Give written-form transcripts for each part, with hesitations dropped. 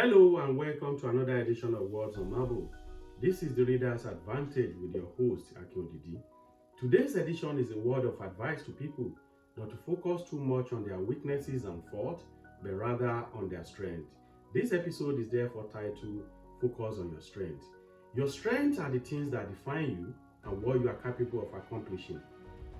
Hello and welcome to another edition of Words on Marble. This is the Reader's Advantage with your host, Akinodidi. Today's edition is a word of advice to people not to focus too much on their weaknesses and faults, but rather on their strength. This episode is therefore titled Focus on Your Strength. Your strengths are the things that define you and what you are capable of accomplishing.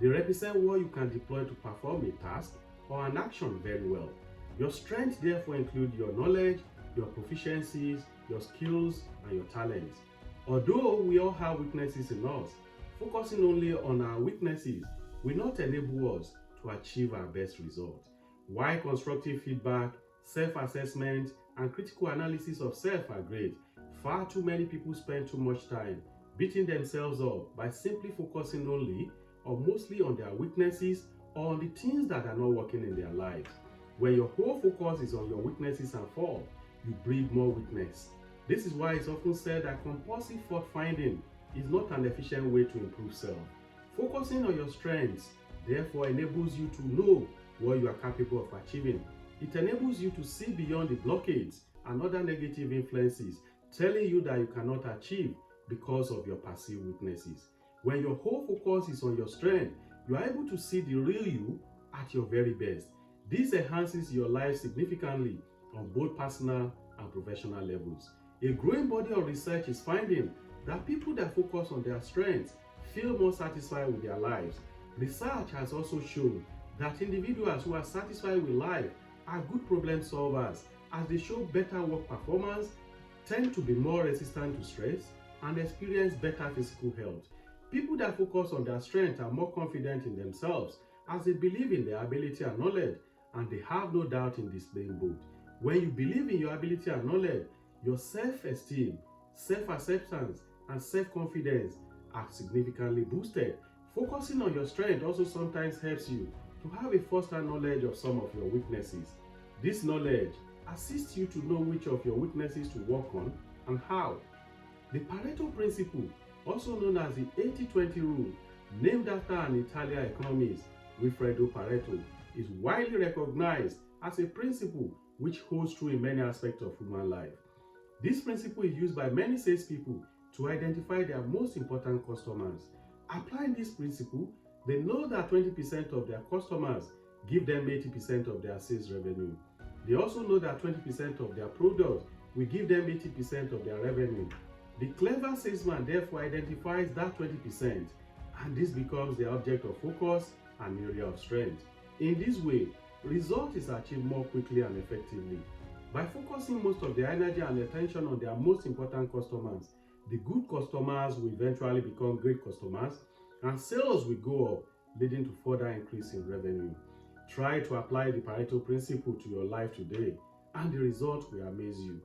They represent what you can deploy to perform a task or an action very well. Your strengths therefore include your knowledge, your proficiencies, your skills, and your talents. Although we all have weaknesses in us, focusing only on our weaknesses will not enable us to achieve our best result. While constructive feedback, self-assessment, and critical analysis of self are great, far too many people spend too much time beating themselves up by simply focusing only or mostly on their weaknesses or on the things that are not working in their lives. When your whole focus is on your weaknesses and faults, you breed more weakness. This is why it's often said that compulsive fault finding is not an efficient way to improve self. Focusing on your strengths therefore enables you to know what you are capable of achieving. It enables you to see beyond the blockades and other negative influences telling you that you cannot achieve because of your perceived weaknesses. When your whole focus is on your strength, you are able to see the real you at your very best. This enhances your life significantly on both personal and professional levels. A growing body of research is finding that people that focus on their strengths feel more satisfied with their lives. Research has also shown that individuals who are satisfied with life are good problem solvers as they show better work performance, tend to be more resistant to stress, and experience better physical health. People that focus on their strength are more confident in themselves as they believe in their ability and knowledge, and they have no doubt in displaying both. When you believe in your ability and knowledge, your self-esteem, self-acceptance, and self-confidence are significantly boosted. Focusing on your strength also sometimes helps you to have a first-hand knowledge of some of your weaknesses. This knowledge assists you to know which of your weaknesses to work on and how. The Pareto principle, also known as the 80-20 rule, named after an Italian economist, Wilfredo Pareto, is widely recognized as a principle which holds true in many aspects of human life. This principle is used by many salespeople to identify their most important customers. Applying this principle, they know that 20% of their customers give them 80% of their sales revenue. They also know that 20% of their products will give them 80% of their revenue. The clever salesman therefore identifies that 20%, and this becomes the object of focus and area of strength. In this way, result is achieved more quickly and effectively. By focusing most of their energy and attention on their most important customers, the good customers will eventually become great customers and sales will go up, leading to further increase in revenue. Try to apply the Pareto principle to your life today and the result will amaze you.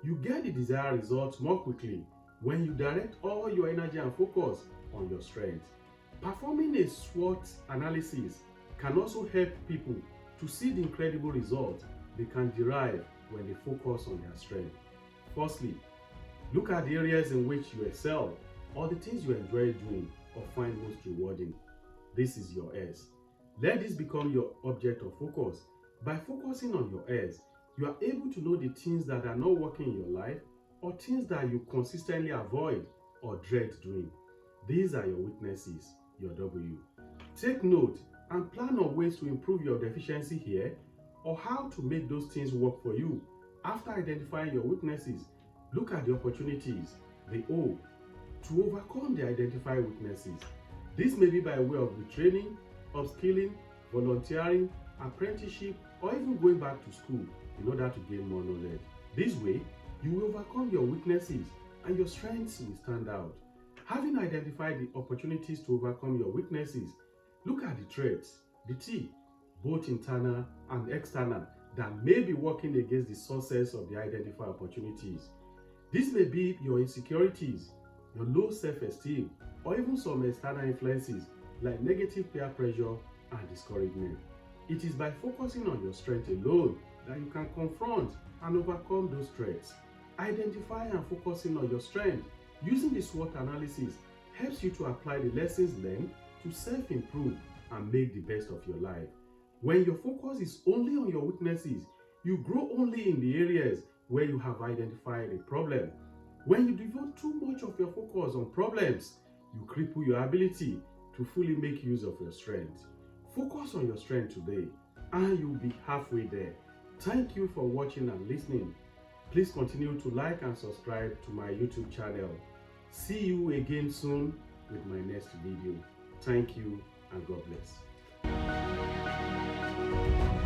You get the desired results more quickly when you direct all your energy and focus on your strengths. Performing a SWOT analysis can also help people to see the incredible results they can derive when they focus on their strength. Firstly, look at the areas in which you excel or the things you enjoy doing or find most rewarding. This is your S. Let this become your object of focus. By focusing on your S, you are able to know the things that are not working in your life or things that you consistently avoid or dread doing. These are your weaknesses, your W. Take note and plan on ways to improve your deficiency here or how to make those things work for you. After identifying your weaknesses, look at the opportunities, the O, to overcome the identified weaknesses. This may be by way of retraining, upskilling, volunteering, apprenticeship, or even going back to school in order to gain more knowledge. This way, you will overcome your weaknesses and your strengths will stand out. Having identified the opportunities to overcome your weaknesses, look at the traits, the T, both internal and external, that may be working against the success of the identified opportunities. This may be your insecurities, your low self-esteem, or even some external influences like negative peer pressure and discouragement. It is by focusing on your strength alone that you can confront and overcome those threats. Identifying and focusing on your strength using the SWOT analysis helps you to apply the lessons learned to self-improve and make the best of your life. When your focus is only on your weaknesses, you grow only in the areas where you have identified a problem. When you devote too much of your focus on problems, you cripple your ability to fully make use of your strength. Focus on your strength today, and you'll be halfway there. Thank you for watching and listening. Please continue to like and subscribe to my YouTube channel. See you again soon with my next video. Thank you and God bless.